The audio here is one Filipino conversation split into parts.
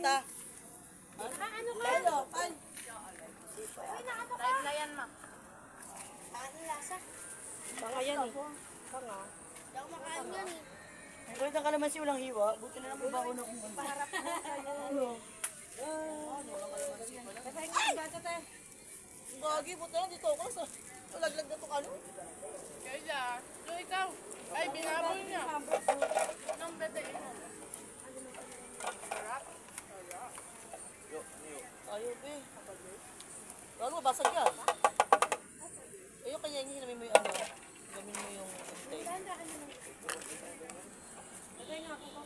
mata. Ano ka? Hello, pan. Uy, nakato ka. Na yan, ma. Ano lasa? Baka yan eh. Banga. Hindi ako makain yan eh. Ang kulit ng kalamansi walang hiwa. Buti na lang mabaho na kung ano. Paharap mo kayo. Tatay nga ba, tatay? Gagi, buti lang dito ako. Laglag na itong ano. Kaya, yung ikaw. Ay, binaboy niya. Nang bete mo. Sarap. Ayaw, be. Bago, basag yan. Ayaw, kanya hinamin mo yung ano. Hinamin mo yung intake. Tatay nga ako ko.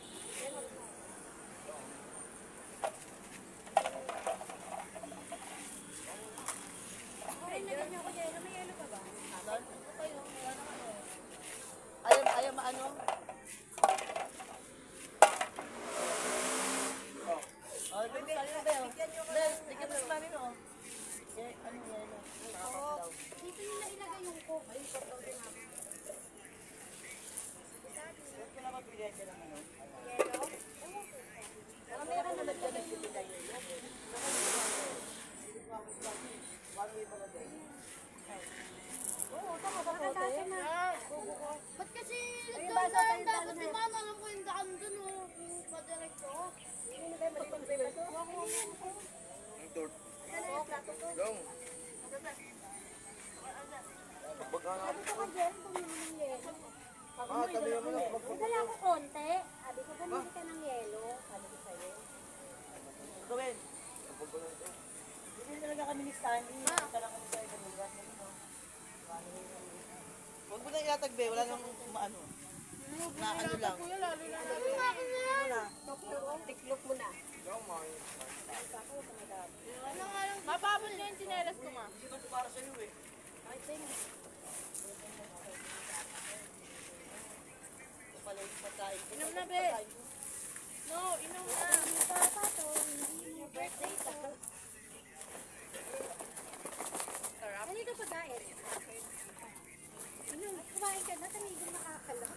Ay, nagyan niyo ako dyan. May yelo pa ba? Ayaw maano. Oh, ito sa'yo na, Bel. Bel, tigyan mo sa mami mo. Ano yan? Dito yung nailagay yung coke. Ay, coke daw din ako. Ba't ko naman pinigyan ka ng ano? Yelo? Pero meron na nagpinigyan yun. Oo, tama ba po, te? Ba't kasi nagdaan dapat si mama alam ko yung daan dun oh. Padirekto. Dong. Dito ka dyan, bumili ng yelo. Tabi mo lang. Nagdala ko konti. Sabi ko, bumili ka ng yelo. Sabi ko sa'yo. Gawin. Hindi talaga kami ni Stanley. Ika lang kami sa'yo kanugan. Huwag mo na ilatag, be. Wala nang maano. Na ano lang. Kuya, lalo na. Ano nga ako na yan? Tiklop mo na. Ano nga lang. Mapapal niya yung chinelas ko, ma. Hindi ba ito para sa'yo eh? Ito pala yung pagkain. Inom na, be. No, inom na. Papa to, hindi mo birthday to. Sarap. Ano ito pagkain? Ano? Kumain ka na, tanigong nakakala.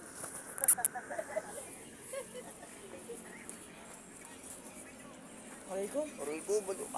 Aray ko. Aray ko, balo.